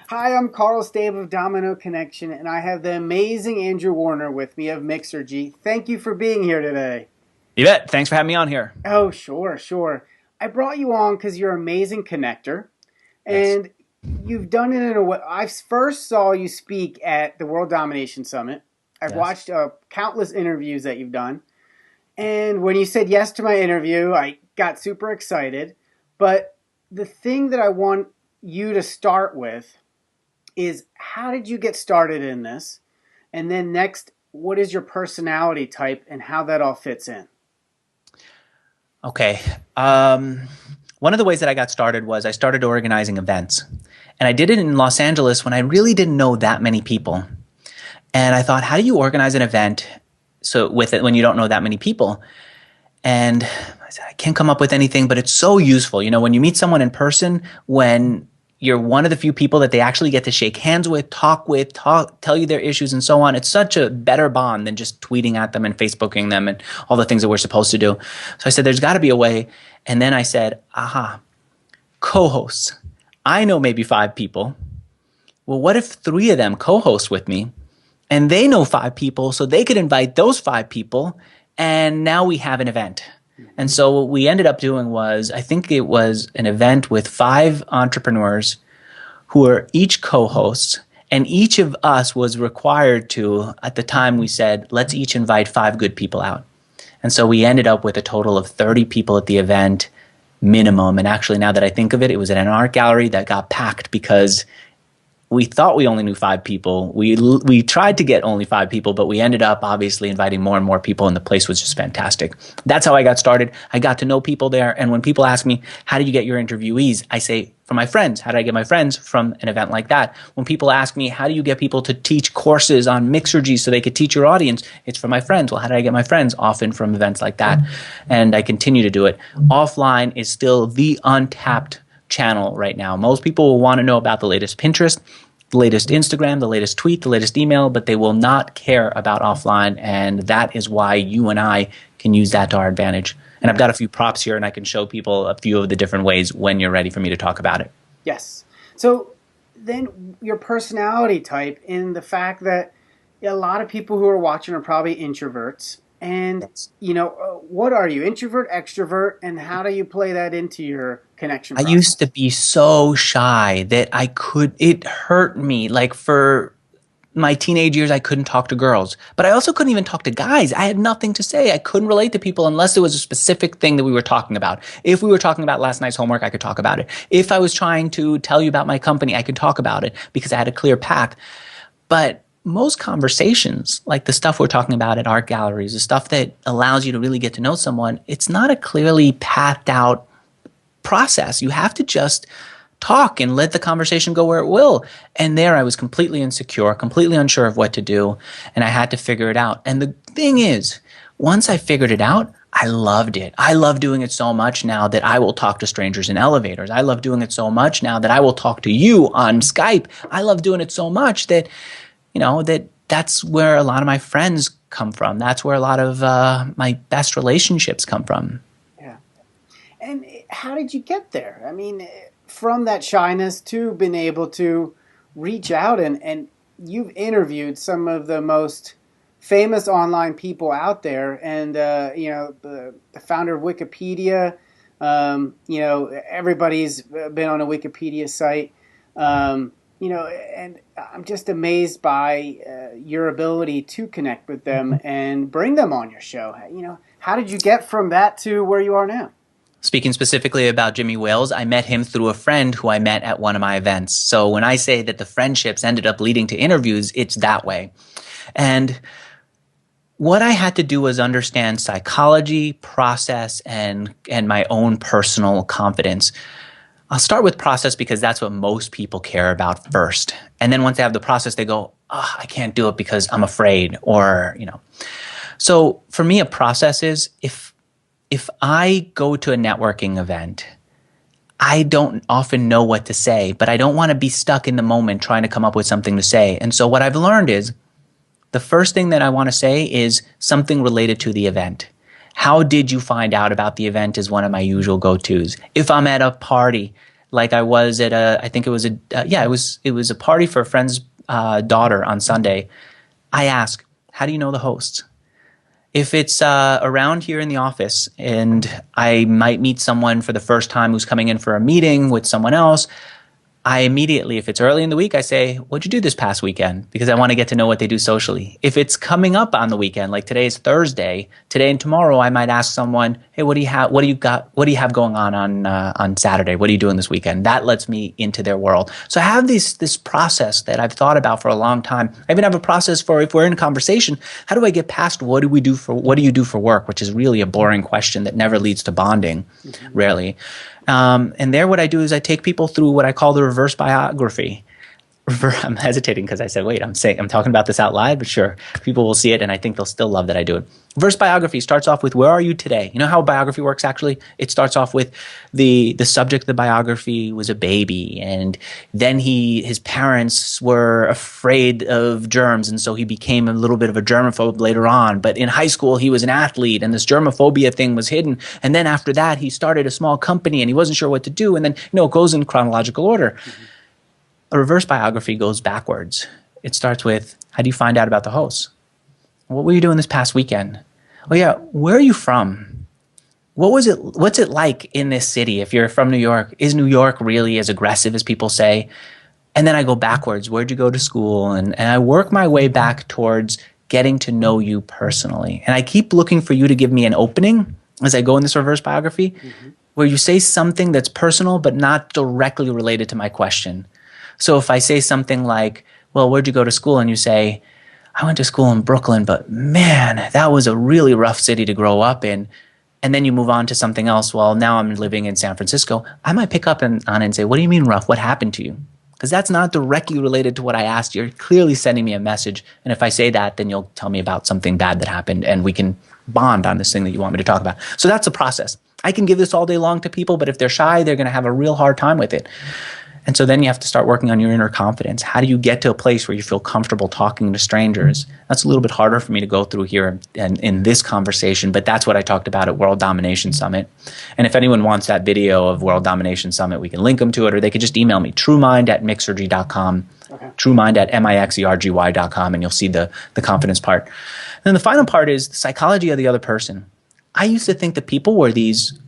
Hi, I'm Carl Stabe of Domino Connection, and I have the amazing Andrew Warner with me of Mixergy. Thank you for being here today. You bet. Thanks for having me on here. Oh, sure, sure. I brought you on because you're an amazing connector, Yes. and you've done it in a way. I first saw you speak at the World Domination Summit. I've Yes. watched countless interviews that you've done, and when you said yes to my interview, I got super excited. But the thing that I want you to start with is how did you get started in this? And then next, what is your personality type and how that all fits in? Okay. One of the ways that I got started was I started organizing events. And I did it in Los Angeles when I really didn't know that many people. And I thought, how do you organize an event so with it when you don't know that many people? And I said, I can't come up with anything, but it's so useful. You know, when you meet someone in person, when you're one of the few people that they actually get to shake hands with, tell you their issues and so on. It's such a better bond than just tweeting at them and Facebooking them and all the things that we're supposed to do. So I said, there's got to be a way. And then I said, aha, co-hosts. I know maybe 5 people. Well, what if 3 of them co-host with me and they know 5 people, so they could invite those 5 people, and now we have an event. And so what we ended up doing was, I think it was an event with 5 entrepreneurs who are each co-hosts, and each of us was required to, at the time we said, let's each invite 5 good people out. And so we ended up with a total of 30 people at the event minimum. And actually, now that I think of it, it was at an art gallery that got packed because we thought we only knew 5 people. We tried to get only 5 people, but we ended up obviously inviting more and more people, and the place was just fantastic. That's how I got started. I got to know people there, and when people ask me, how do you get your interviewees? I say, from my friends. How did I get my friends? From an event like that. When people ask me, how do you get people to teach courses on Mixergy so they could teach your audience? It's from my friends. Well, how did I get my friends? Often from events like that. And I continue to do it. Offline is still the untapped channel right now. Most people will want to know about the latest Pinterest, the latest Instagram, the latest tweet, the latest email, but they will not care about offline. And that is why you and I can use that to our advantage. And I've got a few props here, and I can show people a few of the different ways when you're ready for me to talk about it. Yes. So then your personality type in the fact that a lot of people who are watching are probably introverts. And, Yes. what are you, introvert, extrovert, and how do you play that into your connection I used to process? be so shy that it hurt me. Like for my teenage years, I couldn't talk to girls, but I also couldn't even talk to guys. I had nothing to say. I couldn't relate to people unless there was a specific thing that we were talking about. If we were talking about last night's homework, I could talk about it. If I was trying to tell you about my company, I could talk about it because I had a clear path. But most conversations, like the stuff we're talking about at art galleries, the stuff that allows you to really get to know someone, it's not a clearly pathed out process. You have to just talk and let the conversation go where it will. And there I was completely insecure, completely unsure of what to do, and I had to figure it out. And the thing is, once I figured it out, I loved it. I love doing it so much now that I will talk to strangers in elevators. I love doing it so much now that I will talk to you on Skype. I love doing it so much that, that's where a lot of my friends come from. That's where a lot of my best relationships come from. Yeah. And how did you get there? I mean, from that shyness to being able to reach out and you've interviewed some of the most famous online people out there, and the founder of Wikipedia. Everybody's been on a Wikipedia site. And I'm just amazed by your ability to connect with them and bring them on your show. How did you get from that to where you are now? Speaking specifically about Jimmy Wales, I met him through a friend who I met at one of my events. So when I say that the friendships ended up leading to interviews, it's that way. And what I had to do was understand psychology, process, and my own personal confidence. I'll start with process because that's what most people care about first. And then once they have the process, they go, oh, I can't do it because I'm afraid, or. So for me, a process is if I go to a networking event, I don't often know what to say, but I don't want to be stuck in the moment trying to come up with something to say. And so what I've learned is the first thing that I want to say is something related to the event. How did you find out about the event is one of my usual go-tos. If I'm at a party, like I was at I think it was it was a party for a friend's daughter on Sunday. I ask, how do you know the hosts? If it's around here in the office and I might meet someone for the first time who's coming in for a meeting with someone else, I immediately, if it's early in the week, I say, what'd you do this past weekend? Because I want to get to know what they do socially. If it's coming up on the weekend, like today is Thursday, today and tomorrow, I might ask someone, hey, what do you have going on Saturday? What are you doing this weekend? That lets me into their world. So I have this process that I've thought about for a long time. I even have a process for if we're in a conversation, how do I get past what do you do for work, which is really a boring question that never leads to bonding, rarely. And there what I do is I take people through what I call the reverse biography. I'm hesitating because I said, wait, I'm talking about this out loud, but sure, people will see it and I think they'll still love that I do it. Reverse biography starts off with, where are you today? You know how a biography works actually? It starts off with the subject of the biography was a baby, and then his parents were afraid of germs, and so he became a little bit of a germaphobe later on. But in high school, he was an athlete, and this germophobia thing was hidden. And then after that, he started a small company, and he wasn't sure what to do. And then, it goes in chronological order. Mm-hmm. A reverse biography goes backwards. It starts with, how do you find out about the hosts? What were you doing this past weekend? Oh yeah, where are you from? What's it like in this city? If you're from New York, is New York really as aggressive as people say? And then I go backwards. Where'd you go to school? And I work my way back towards getting to know you personally. And I keep looking for you to give me an opening as I go in this reverse biography, where you say something that's personal but not directly related to my question. So if I say something like, well, where'd you go to school? And you say, I went to school in Brooklyn, but man, that was a really rough city to grow up in. And then you move on to something else. Well, now I'm living in San Francisco. I might pick up on it and say, what do you mean rough? What happened to you? Because that's not directly related to what I asked. You're clearly sending me a message. And if I say that, then you'll tell me about something bad that happened and we can bond on this thing that you want me to talk about. So that's the process. I can give this all day long to people, but if they're shy, they're going to have a real hard time with it. And so then you have to start working on your inner confidence. How do you get to a place where you feel comfortable talking to strangers? That's a little bit harder for me to go through here and in this conversation, but that's what I talked about at World Domination Summit. And if anyone wants that video of World Domination Summit, we can link them to it, or they could just email me, truemind@mixergy.com, truemind@mixergy.com, and you'll see the confidence part. And then the final part is the psychology of the other person. I used to think that people were these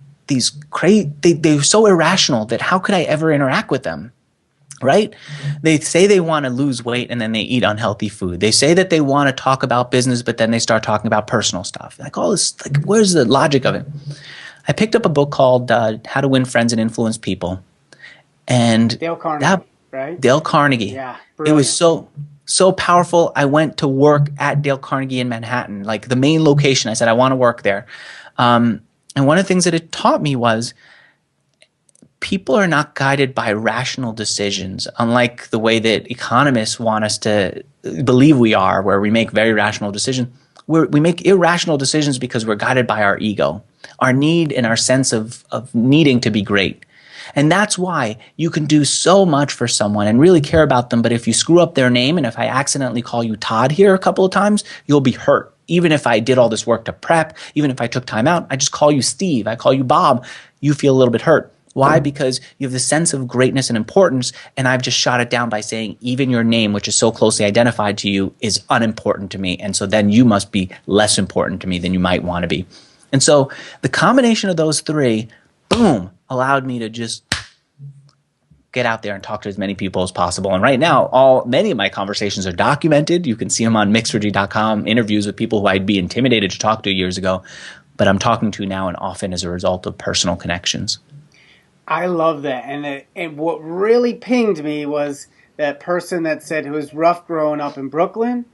crazy, they're so irrational that how could I ever interact with them, right? They say they want to lose weight and then they eat unhealthy food. They say that they want to talk about business, but then they start talking about personal stuff. Like all this, like where's the logic of it? I picked up a book called How to Win Friends and Influence People. And Dale Carnegie, right? Dale Carnegie. Yeah, brilliant. It was so powerful. I went to work at Dale Carnegie in Manhattan, like the main location. I said, I want to work there. And one of the things that it taught me was people are not guided by rational decisions, unlike the way that economists want us to believe we are, where we make very rational decisions. We make irrational decisions because we're guided by our ego, our need and our sense of needing to be great. And that's why you can do so much for someone and really care about them, but if you screw up their name, and if I accidentally call you Todd here a couple of times, you'll be hurt. Even if I did all this work to prep, even if I took time out, I just call you Steve, I call you Bob, you feel a little bit hurt. Why? Because you have the sense of greatness and importance, and I've just shot it down by saying even your name, which is so closely identified to you, is unimportant to me, and so then you must be less important to me than you might want to be. And so the combination of those three, boom, allowed me to just get out there and talk to as many people as possible. And right now, many of my conversations are documented. You can see them on mixergy.com, interviews with people who I'd be intimidated to talk to years ago, but I'm talking to now and often as a result of personal connections. I love that. And what really pinged me was that person that said it was rough growing up in Brooklyn.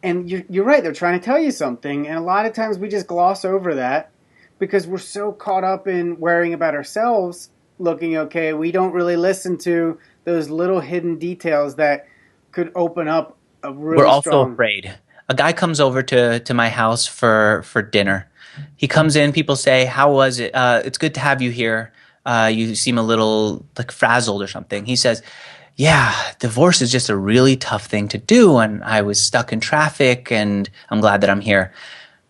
And you're right, they're trying to tell you something. And a lot of times we just gloss over that because we're so caught up in worrying about ourselves looking okay. We don't really listen to those little hidden details that could open up a really We're also afraid. A guy comes over to my house for dinner. He comes in, people say, how was it? It's good to have you here. You seem a little like frazzled or something. He says, yeah, divorce is just a really tough thing to do. And I was stuck in traffic and I'm glad that I'm here.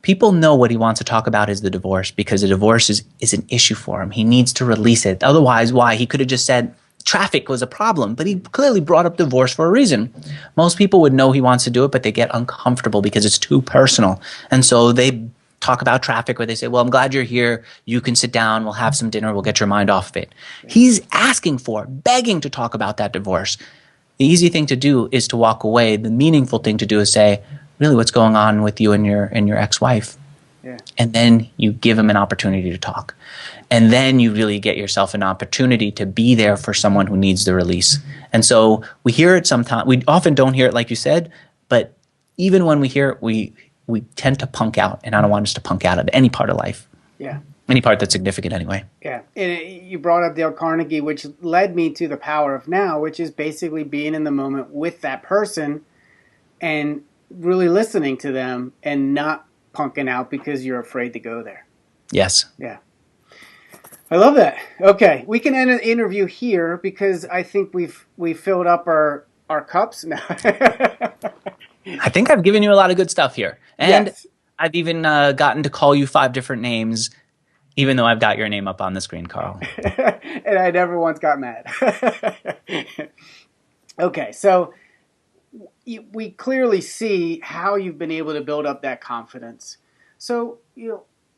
People know what he wants to talk about is the divorce because the divorce is an issue for him. He needs to release it. Otherwise, why? He could have just said, traffic was a problem, but he clearly brought up divorce for a reason. Most people would know he wants to do it, but they get uncomfortable because it's too personal. And so they talk about traffic, or they say, well, I'm glad you're here. You can sit down. We'll have some dinner. We'll get your mind off of it. He's asking for, begging to talk about that divorce. The easy thing to do is to walk away. The meaningful thing to do is say, really, what's going on with you and your ex-wife? Yeah. And then you give him an opportunity to talk. And then you really get yourself an opportunity to be there for someone who needs the release. And so we hear it sometimes. We often don't hear it like you said, but even when we hear it, we tend to punk out. And I don't want us to punk out of any part of life. Yeah. Any part that's significant anyway. Yeah. And you brought up Dale Carnegie, which led me to the power of now, which is basically being in the moment with that person and really listening to them and not punking out because you're afraid to go there. Yes. Yeah. I love that. Okay, we can end an interview here because I think we've filled up our cups now. I think I've given you a lot of good stuff here. And yes. I've even gotten to call you 5 different names, even though I've got your name up on the screen, Carl. And I never once got mad. Okay, so we clearly see how you've been able to build up that confidence. So,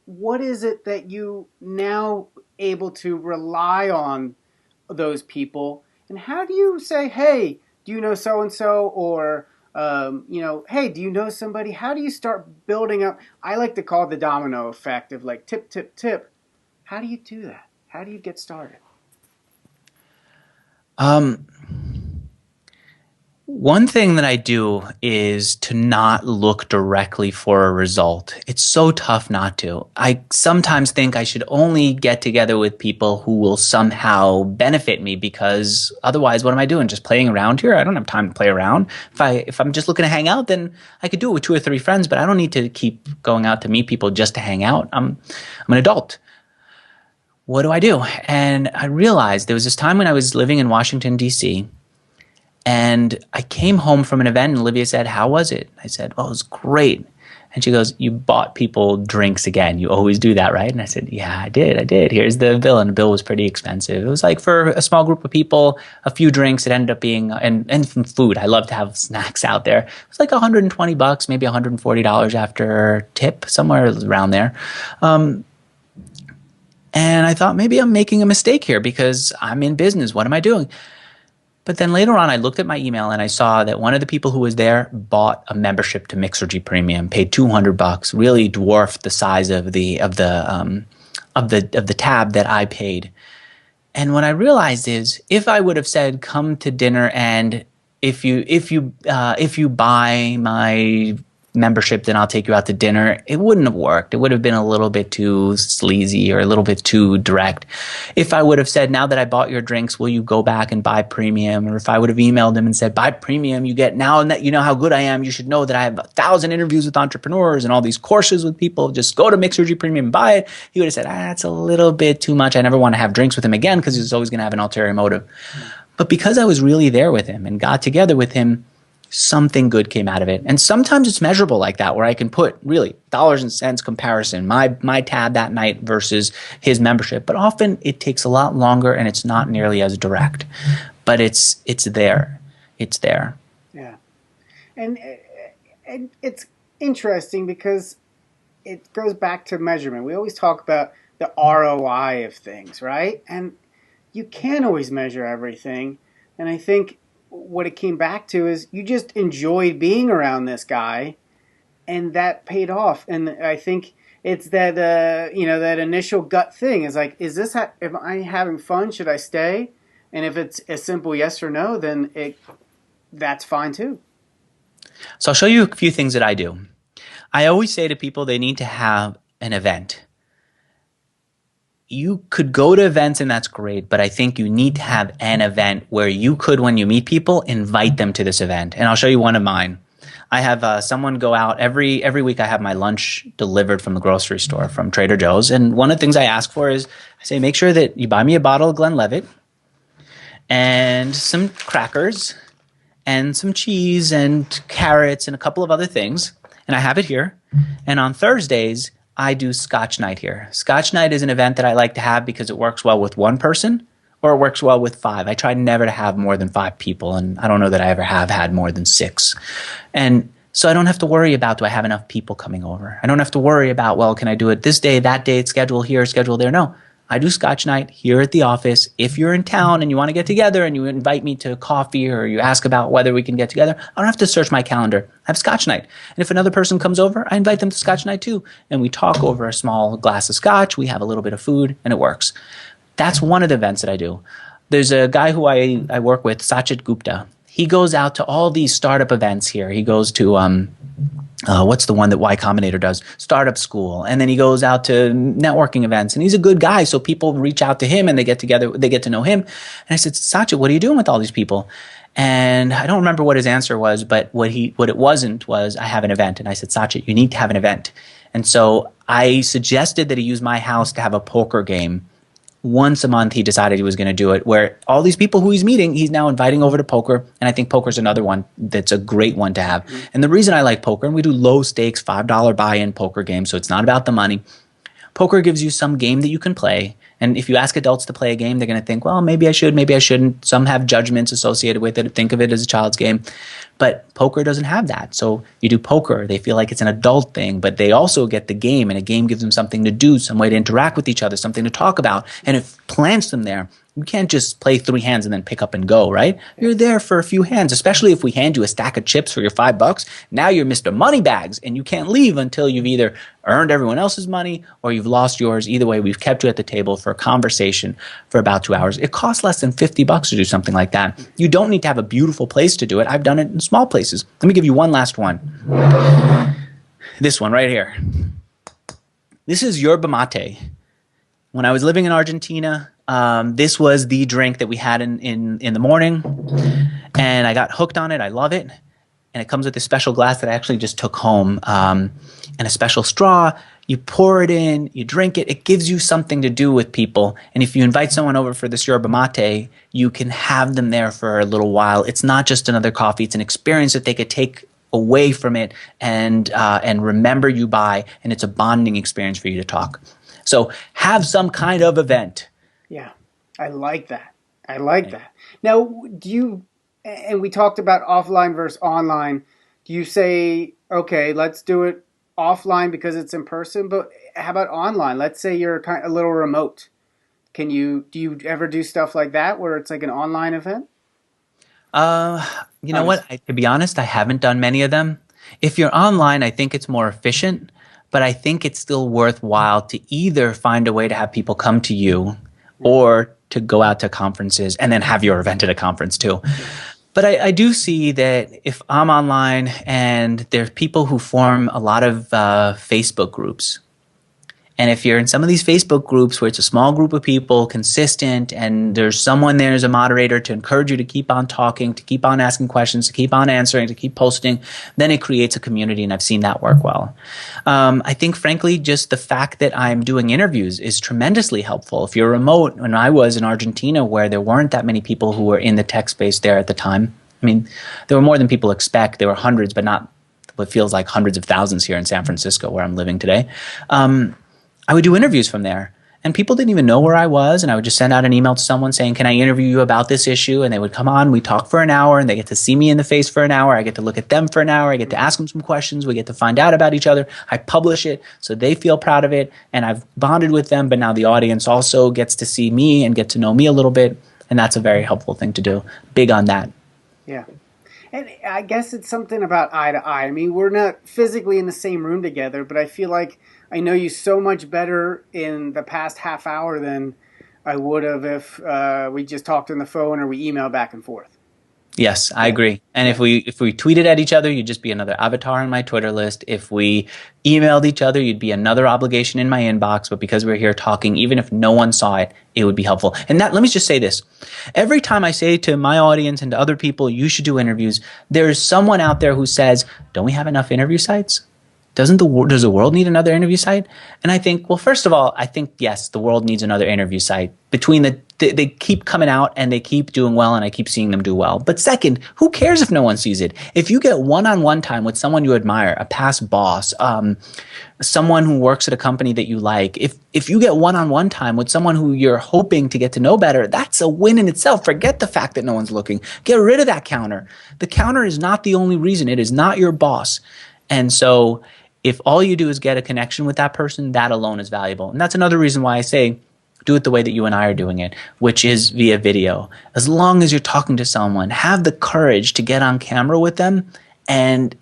what is it that you now able to rely on those people, and how do you say, hey, do you know so-and-so, or hey, do you know somebody? How do you start building up? I like to call it the domino effect of like tip, tip, tip. How do you do that? How do you get started? One thing that I do is to not look directly for a result. It's so tough not to. I sometimes think I should only get together with people who will somehow benefit me, because otherwise, what am I doing? Just playing around here? I don't have time to play around. If I'm just looking to hang out, then I could do it with 2 or 3 friends, but I don't need to keep going out to meet people just to hang out. I'm an adult. What do I do? And I realized there was this time when I was living in Washington, D.C., and I came home from an event, and Olivia said, how was it? I said, well, it was great. And she goes, you bought people drinks again. You always do that, right? And I said, yeah, I did. Here's the bill. And the bill was pretty expensive. It was like for a small group of people, a few drinks. It ended up being, and some food. I love to have snacks out there. It was like $120, maybe $140 after tip, somewhere around there. And I thought, maybe I'm making a mistake here because I'm in business. What am I doing? But then later on, I looked at my email and I saw that one of the people who was there bought a membership to Mixergy Premium, paid $200, really dwarfed the size of the tab that I paid. And what I realized is, if I would have said, "Come to dinner, and if you buy my membership, then I'll take you out to dinner," it wouldn't have worked. It would have been a little bit too sleazy or a little bit too direct. If I would have said, "Now that I bought your drinks, will you go back and buy premium?" Or if I would have emailed him and said, "Buy premium, you get, now that you know how good I am, you should know that I have 1,000 interviews with entrepreneurs and all these courses with people. Just go to Mixergy Premium and buy it." He would have said, "That's a little bit too much. I never want to have drinks with him again," because he's always going to have an ulterior motive. But because I was really there with him and got together with him, something good came out of it. And sometimes it's measurable like that, where I can put really dollars and cents comparison, my tab that night versus his membership. But often it takes a lot longer and it's not nearly as direct. But it's there. It's there. Yeah. And it's interesting because it goes back to measurement. We always talk about the ROI of things, right? And you can't always measure everything. And I think what it came back to is you just enjoyed being around this guy, and that paid off. And I think it's that that initial gut thing is like, am I having fun? Should I stay? And if it's a simple yes or no, then that's fine too. So I'll show you a few things that I do. I always say to people they need to have an event. You could go to events and that's great, but I think you need to have an event where you could, when you meet people, invite them to this event. And I'll show you one of mine. I have someone go out every week. I have my lunch delivered from the grocery store, from Trader Joe's. And one of the things I ask for is, I say, make sure that you buy me a bottle of Glenlivet and some crackers and some cheese and carrots and a couple of other things. And I have it here. And on Thursdays, I do Scotch Night here. Scotch Night is an event that I like to have because it works well with one person or it works well with 5. I try never to have more than 5 people, and I don't know that I ever have had more than 6. And so I don't have to worry about, do I have enough people coming over? I don't have to worry about, well, can I do it this day, that day, schedule here, schedule there? No. I do Scotch night here at the office. If you're in town and you want to get together and you invite me to coffee or you ask about whether we can get together, I don't have to search my calendar. I have Scotch night. And if another person comes over, I invite them to Scotch night too. And we talk over a small glass of Scotch. We have a little bit of food and it works. That's one of the events that I do. There's a guy who I work with, Sachit Gupta. He goes out to all these startup events here. He goes to what's the one that Y Combinator does? Startup School. And then he goes out to networking events. And he's a good guy, so people reach out to him and they get together, they get to know him. And I said, Sachit, what are you doing with all these people? And I don't remember what his answer was, but what it wasn't was, I have an event. And I said, Sachit, you need to have an event. And so I suggested that he use my house to have a poker game. Once a month, he decided he was going to do it, where all these people who he's meeting, he's now inviting over to poker. And I think poker's another one that's a great one to have. Mm-hmm. And the reason I like poker, and we do low stakes, $5 buy-in poker games, so it's not about the money. Poker gives you some game that you can play. And if you ask adults to play a game, they're going to think, well, maybe I should, maybe I shouldn't. Some have judgments associated with it, think of it as a child's game. But poker doesn't have that. So you do poker, they feel like it's an adult thing, but they also get the game, and a game gives them something to do, some way to interact with each other, something to talk about, and it plants them there. You can't just play 3 hands and then pick up and go, right? You're there for a few hands, especially if we hand you a stack of chips for your $5. Now you're Mr. Moneybags, and you can't leave until you've either earned everyone else's money or you've lost yours. Either way, we've kept you at the table for a conversation for about 2 hours. It costs less than $50 to do something like that. You don't need to have a beautiful place to do it. I've done it in small places. Let me give you one last one. This one right here. This is yerba mate. When I was living in Argentina, this was the drink that we had in the morning, and I got hooked on it. I love it. And it comes with a special glass that I actually just took home, and a special straw. You pour it in, you drink it. It gives you something to do with people. And if you invite someone over for this yerba mate, you can have them there for a little while. It's not just another coffee. It's an experience that they could take away from it and remember you by, and it's a bonding experience for you to talk. So have some kind of event. Yeah, I like that. I like that. Now, and we talked about offline versus online. Do you say, okay, let's do it offline because it's in person, but how about online? Let's say you're a little remote. Do you ever do stuff like that where it's like an online event? You know what? To be honest, I haven't done many of them. If you're online, I think it's more efficient, but I think it's still worthwhile to either find a way to have people come to you or to go out to conferences and then have your event at a conference too. But I do see that if I'm online and there's people who form a lot of Facebook groups, and if you're in some of these Facebook groups where it's a small group of people, consistent, and there's someone there as a moderator to encourage you to keep on talking, to keep on asking questions, to keep on answering, to keep posting, then it creates a community, and I've seen that work well. I think, frankly, just the fact that I'm doing interviews is tremendously helpful. If you're remote, when I was in Argentina where there weren't that many people who were in the tech space there at the time, I mean, there were more than people expect. There were hundreds, but not what feels like hundreds of thousands here in San Francisco where I'm living today. I would do interviews from there, and people didn't even know where I was, and I would just send out an email to someone saying, can I interview you about this issue? And they would come on, we talk for an hour, and they get to see me in the face for an hour. I get to look at them for an hour. I get to ask them some questions. We get to find out about each other. I publish it so they feel proud of it, and I've bonded with them, but now the audience also gets to see me and get to know me a little bit, and that's a very helpful thing to do. Big on that. Yeah. And I guess it's something about eye to eye. I mean, we're not physically in the same room together, but I feel like I know you so much better in the past half hour than I would have if we just talked on the phone or we emailed back and forth. Yes, I agree. And if we tweeted at each other, you'd just be another avatar on my Twitter list. If we emailed each other, you'd be another obligation in my inbox. But because we're here talking, even if no one saw it, it would be helpful. And that, let me just say this. Every time I say to my audience and to other people, you should do interviews, there is someone out there who says, don't we have enough interview sites? Does the world need another interview site? And I think, well, first of all, I think yes, the world needs another interview site. Between they keep coming out and they keep doing well, and I keep seeing them do well. But second, who cares if no one sees it? If you get one-on-one time with someone you admire, a past boss, someone who works at a company that you like, if you get one-on-one time with someone who you're hoping to get to know better, that's a win in itself. Forget the fact that no one's looking. Get rid of that counter. The counter is not the only reason. It is not your boss. And so if all you do is get a connection with that person, that alone is valuable. And that's another reason why I say do it the way that you and I are doing it, which is via video. As long as you're talking to someone, have the courage to get on camera with them, and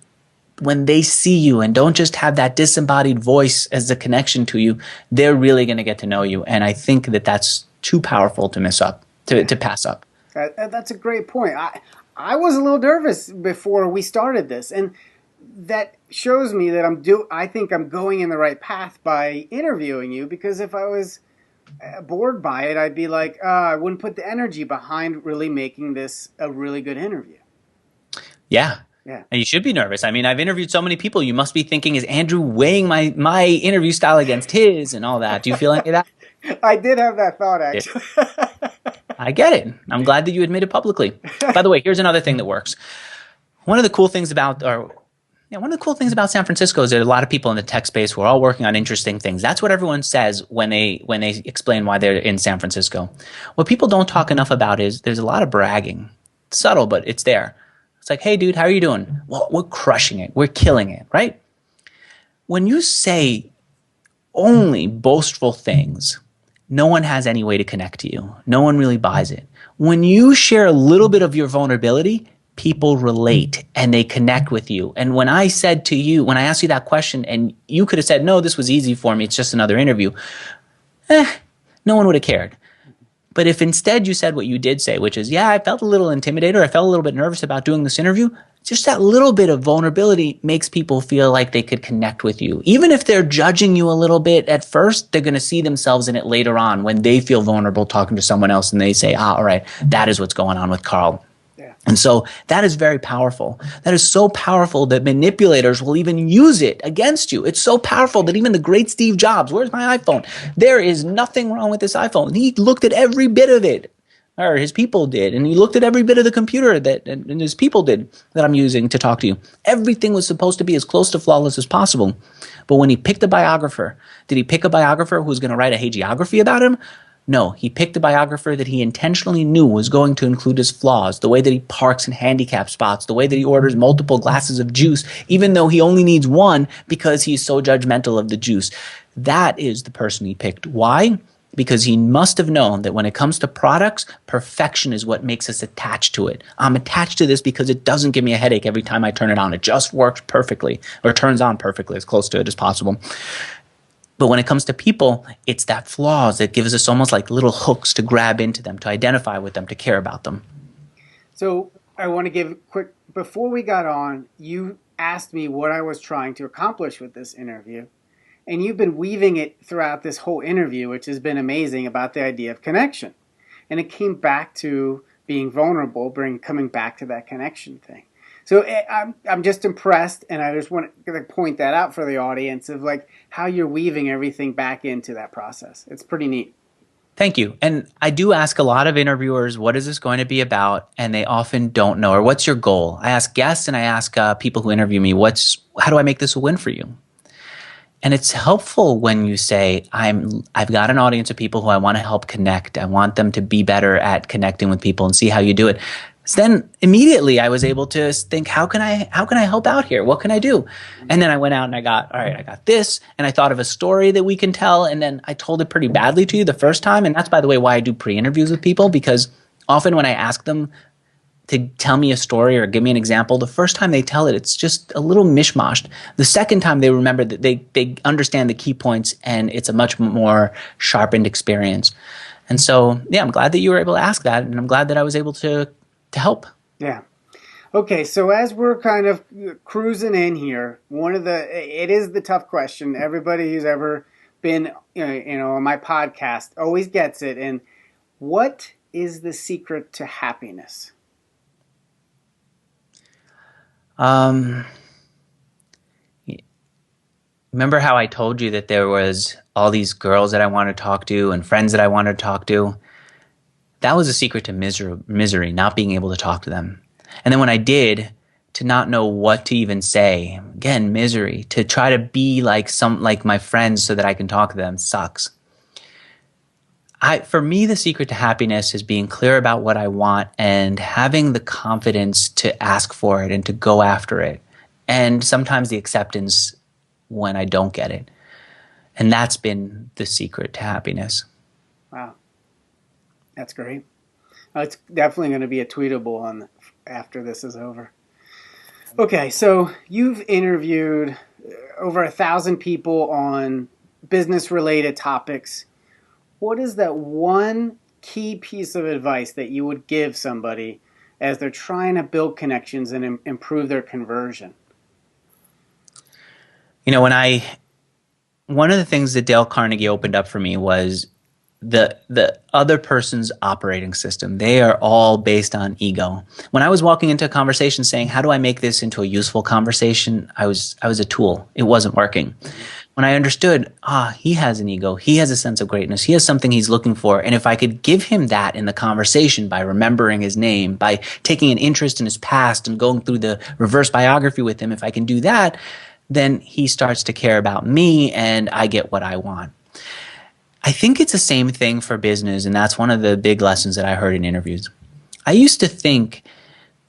when they see you and don't just have that disembodied voice as the connection to you, they're really going to get to know you. And I think that that's too powerful to miss up, to pass up. That's a great point. I was a little nervous before we started this, and that shows me that I think I'm going in the right path by interviewing you, because if I was bored by it, I'd be like, I wouldn't put the energy behind really making this a really good interview. Yeah. Yeah. And you should be nervous. I mean, I've interviewed so many people. You must be thinking, is Andrew weighing my interview style against his and all that? Do you feel any of that? I did have that thought, actually. I get it. I'm glad that you admit it publicly. By the way, here's another thing that works. One of the cool things about San Francisco is there are a lot of people in the tech space who are all working on interesting things. That's what everyone says when they explain why they're in San Francisco. What people don't talk enough about is there's a lot of bragging. It's subtle, but it's there. It's like, hey, dude, how are you doing? Well, we're crushing it. We're killing it, right? When you say only boastful things, no one has any way to connect to you. No one really buys it. When you share a little bit of your vulnerability, people relate and they connect with you. And when I asked you that question and you could have said, no, this was easy for me, it's just another interview, no one would have cared. But if instead you said what you did say, which is, yeah, I felt a little intimidated, or I felt a little bit nervous about doing this interview, just that little bit of vulnerability makes people feel like they could connect with you. Even if they're judging you a little bit at first, they're going to see themselves in it later on when they feel vulnerable talking to someone else and they say, all right, that is what's going on with Carl. And so that is very powerful. That is so powerful that manipulators will even use it against you. It's so powerful that even the great Steve Jobs, where's my iPhone? There is nothing wrong with this iPhone. He looked at every bit of it, or his people did, and he looked at every bit of the computer and his people did that I'm using to talk to you. Everything was supposed to be as close to flawless as possible. But when he picked a biographer, did he pick a biographer who was going to write a hagiography about him? No, he picked a biographer that he intentionally knew was going to include his flaws, the way that he parks in handicap spots, the way that he orders multiple glasses of juice, even though he only needs one because he's so judgmental of the juice. That is the person he picked. Why? Because he must have known that when it comes to products, perfection is what makes us attached to it. I'm attached to this because it doesn't give me a headache every time I turn it on. It just works perfectly, or turns on perfectly, as close to it as possible. But when it comes to people, it's that flaws that gives us almost like little hooks to grab into them, to identify with them, to care about them. So I want to give a quick, before we got on, you asked me what I was trying to accomplish with this interview. And you've been weaving it throughout this whole interview, which has been amazing, about the idea of connection. And it came back to being vulnerable, coming back to that connection thing. So I'm just impressed, and I just want to point that out for the audience of like how you're weaving everything back into that process. It's pretty neat. Thank you. And I do ask a lot of interviewers, what is this going to be about? And they often don't know, or what's your goal? I ask guests and I ask people who interview me, how do I make this a win for you? And it's helpful when you say, I've got an audience of people who I want to help connect. I want them to be better at connecting with people, and see how you do it. So then immediately I was able to think, how can I help out here? What can I do? And then I went out and I got this, and I thought of a story that we can tell, and then I told it pretty badly to you the first time. And that's, by the way, why I do pre-interviews with people, because often when I ask them to tell me a story or give me an example, the first time they tell it, it's just a little mishmashed. The second time they remember that they understand the key points, and it's a much more sharpened experience. And so, yeah, I'm glad that you were able to ask that, and I'm glad that I was able to help. Yeah. Okay, so as we're kind of cruising in here, it is the tough question. Everybody who's ever been, on my podcast always gets it. And what is the secret to happiness? Remember how I told you that there was all these girls that I wanted to talk to and friends that I wanted to talk to? That was a secret to misery, not being able to talk to them. And then when I did, to not know what to even say, again, misery. To try to be like my friends so that I can talk to them sucks. For me, the secret to happiness is being clear about what I want and having the confidence to ask for it and to go after it. And sometimes the acceptance when I don't get it. And that's been the secret to happiness. Wow. That's great. It's definitely going to be a tweetable on after this is over. Okay, so you've interviewed over 1,000 people on business-related topics. What is that one key piece of advice that you would give somebody as they're trying to build connections and improve their conversion? You know, one of the things that Dale Carnegie opened up for me was the other person's operating system. They are all based on ego. When I was walking into a conversation saying, how do I make this into a useful conversation? I was a tool. It wasn't working. When I understood, he has an ego. He has a sense of greatness. He has something he's looking for. And if I could give him that in the conversation by remembering his name, by taking an interest in his past and going through the reverse biography with him, if I can do that, then he starts to care about me and I get what I want. I think it's the same thing for business, and that's one of the big lessons that I heard in interviews. I used to think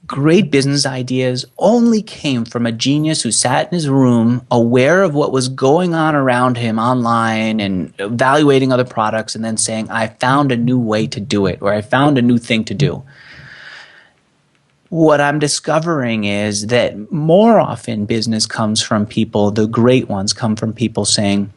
great business ideas only came from a genius who sat in his room aware of what was going on around him online and evaluating other products and then saying, I found a new way to do it, or I found a new thing to do. What I'm discovering is that more often business comes from people, the great ones come from people saying,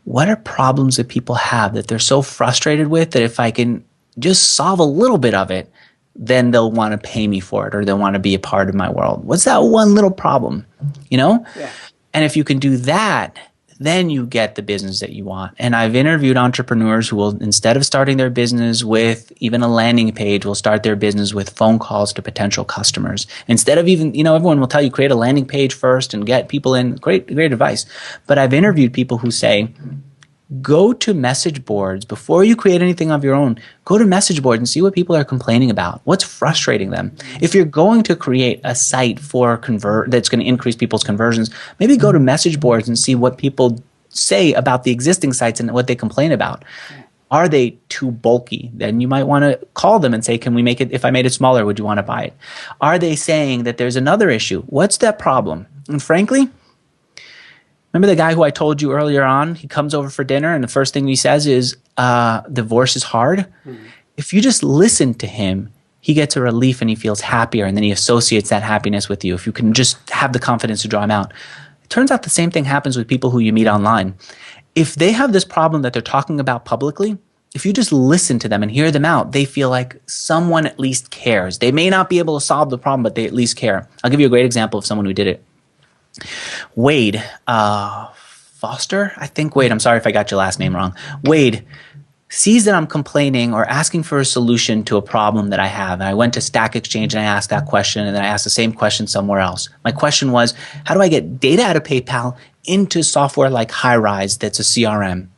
what are problems that people have that they're so frustrated with that if I can just solve a little bit of it, then they'll want to pay me for it or they'll want to be a part of my world. What's that one little problem, you know? Yeah. And if you can do that, then you get the business that you want. And I've interviewed entrepreneurs who will, instead of starting their business with even a landing page, will start their business with phone calls to potential customers. Instead of even, everyone will tell you create a landing page first and get people in. Great advice. But I've interviewed people who say, go to message boards before you create anything of your own. Go to message boards and see what people are complaining about. What's frustrating them? If you're going to create a site for that's going to increase people's conversions, maybe go to message boards and see what people say about the existing sites and what they complain about. Are they too bulky? Then you might want to call them and say, can we make it, if I made it smaller, would you want to buy it? Are they saying that there's another issue? What's that problem? And frankly, remember the guy who I told you earlier on? He comes over for dinner and the first thing he says is, divorce is hard. Mm-hmm. If you just listen to him, he gets a relief and he feels happier and then he associates that happiness with you. If you can just have the confidence to draw him out. It turns out the same thing happens with people who you meet online. If they have this problem that they're talking about publicly, if you just listen to them and hear them out, they feel like someone at least cares. They may not be able to solve the problem, but they at least care. I'll give you a great example of someone who did it. Wade Foster, I think. Wade, I'm sorry if I got your last name wrong. Wade sees that I'm complaining or asking for a solution to a problem that I have. And I went to Stack Exchange and I asked that question, and then I asked the same question somewhere else. My question was, how do I get data out of PayPal into software like HighRise that's a CRM?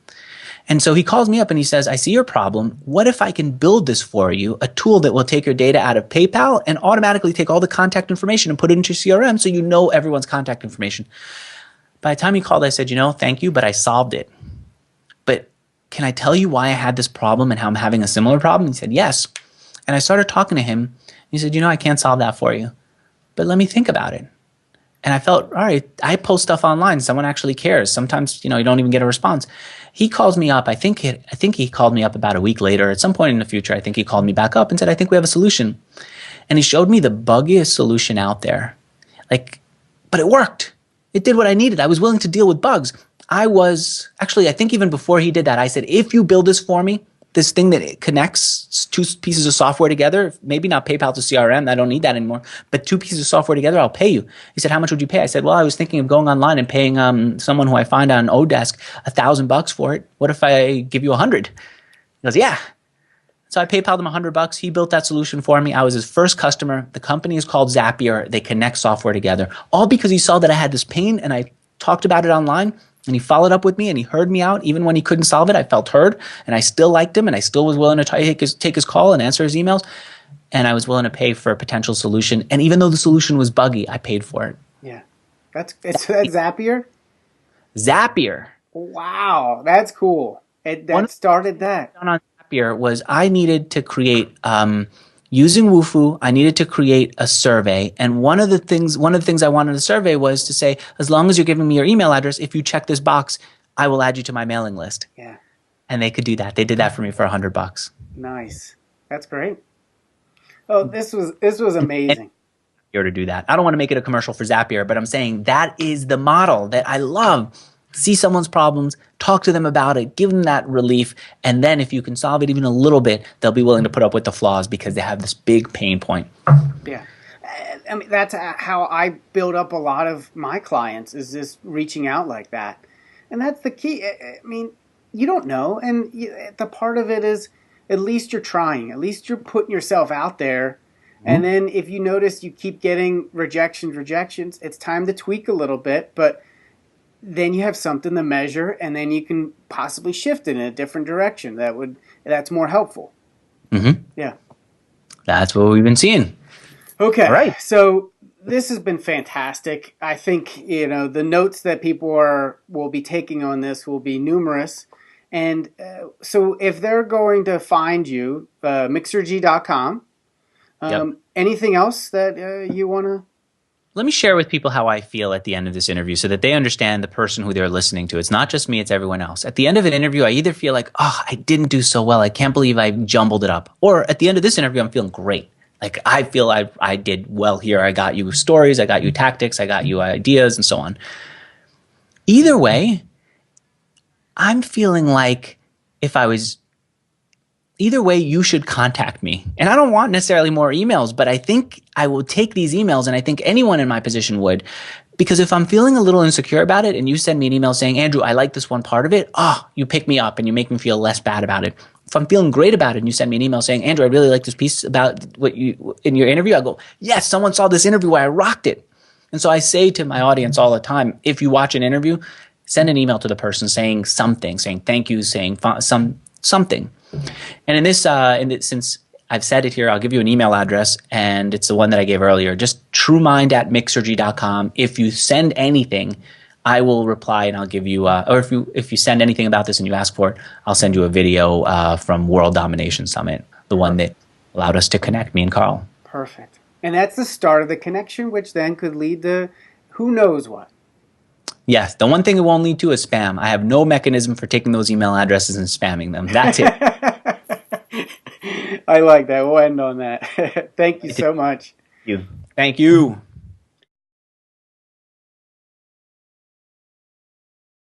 And so he calls me up and he says, I see your problem. What if I can build this for you, a tool that will take your data out of PayPal and automatically take all the contact information and put it into CRM so you know everyone's contact information? By the time he called, I said, thank you, but I solved it. But can I tell you why I had this problem and how I'm having a similar problem? He said, yes. And I started talking to him. He said, I can't solve that for you, but let me think about it. And I felt, all right, I post stuff online. Someone actually cares. Sometimes, you don't even get a response. He calls me up. I think he called me up about a week later. At some point in the future, I think he called me back up and said, I think we have a solution. And he showed me the buggiest solution out there. But it worked. It did what I needed. I was willing to deal with bugs. I think even before he did that, I said, if you build this for me, this thing that connects two pieces of software together, maybe not PayPal to CRM, I don't need that anymore, but two pieces of software together, I'll pay you. He said, how much would you pay? I said, well, I was thinking of going online and paying someone who I find on Odesk $1,000 for it. What if I give you 100? He goes, yeah. So I PayPal'd him $100. He built that solution for me. I was his first customer. The company is called Zapier. They connect software together, all because he saw that I had this pain and I talked about it online, and he followed up with me and he heard me out. Even when he couldn't solve it, I felt heard, and I still liked him, and I still was willing to take his call and answer his emails, and I was willing to pay for a potential solution. And even though the solution was buggy, I paid for it. Yeah. That's Zapier? Zapier. Wow, that's cool. That started that. On Zapier was I needed to create using Wufoo, I needed to create a survey, and one of the things I wanted in the survey was to say, as long as you're giving me your email address, if you check this box, I will add you to my mailing list. Yeah. And they could do that. They did that for me for $100. Nice. That's great. Oh, this was amazing. To do that. I don't want to make it a commercial for Zapier, but I'm saying that is the model that I love. See someone's problems, talk to them about it, give them that relief, and then if you can solve it even a little bit, they'll be willing to put up with the flaws because they have this big pain point. Yeah. I mean, that's how I build up a lot of my clients, is just reaching out like that. And that's the key. I mean, you don't know, and the part of it is at least you're trying. At least you're putting yourself out there. And then if you notice you keep getting rejections, it's time to tweak a little bit, but then you have something to measure, and then you can possibly shift it in a different direction. That's more helpful. Mm-hmm. Yeah. That's what we've been seeing. Okay. All right. So this has been fantastic. I think, the notes that people will be taking on this will be numerous. And so if they're going to find you, mixergy.com, anything else that you want to? Let me share with people how I feel at the end of this interview so that they understand the person who they're listening to. It's not just me, it's everyone else. At the end of an interview, I either feel like, oh, I didn't do so well. I can't believe I jumbled it up. Or at the end of this interview, I'm feeling great. Like, I feel I did well here. I got you stories, I got you tactics, I got you ideas, and so on. Either way, I'm feeling like either way, you should contact me. And I don't want necessarily more emails, but I think I will take these emails, and I think anyone in my position would. Because if I'm feeling a little insecure about it and you send me an email saying, Andrew, I like this one part of it, you pick me up and you make me feel less bad about it. If I'm feeling great about it and you send me an email saying, Andrew, I really like this piece about what you in your interview, I go, yes, someone saw this interview where I rocked it. And so I say to my audience all the time, if you watch an interview, send an email to the person saying something, saying thank you, saying something. And in this, since I've said it here, I'll give you an email address, and it's the one that I gave earlier. Just truemind@mixergy.com. If you send anything, I will reply, and I'll give you. Or if you send anything about this and you ask for it, I'll send you a video from World Domination Summit, the one that allowed us to connect, me and Carl. Perfect. And that's the start of the connection, which then could lead to who knows what. Yes, the one thing it won't lead to is spam. I have no mechanism for taking those email addresses and spamming them. That's it. I like that. We'll end on that. Thank you so much. Thank you.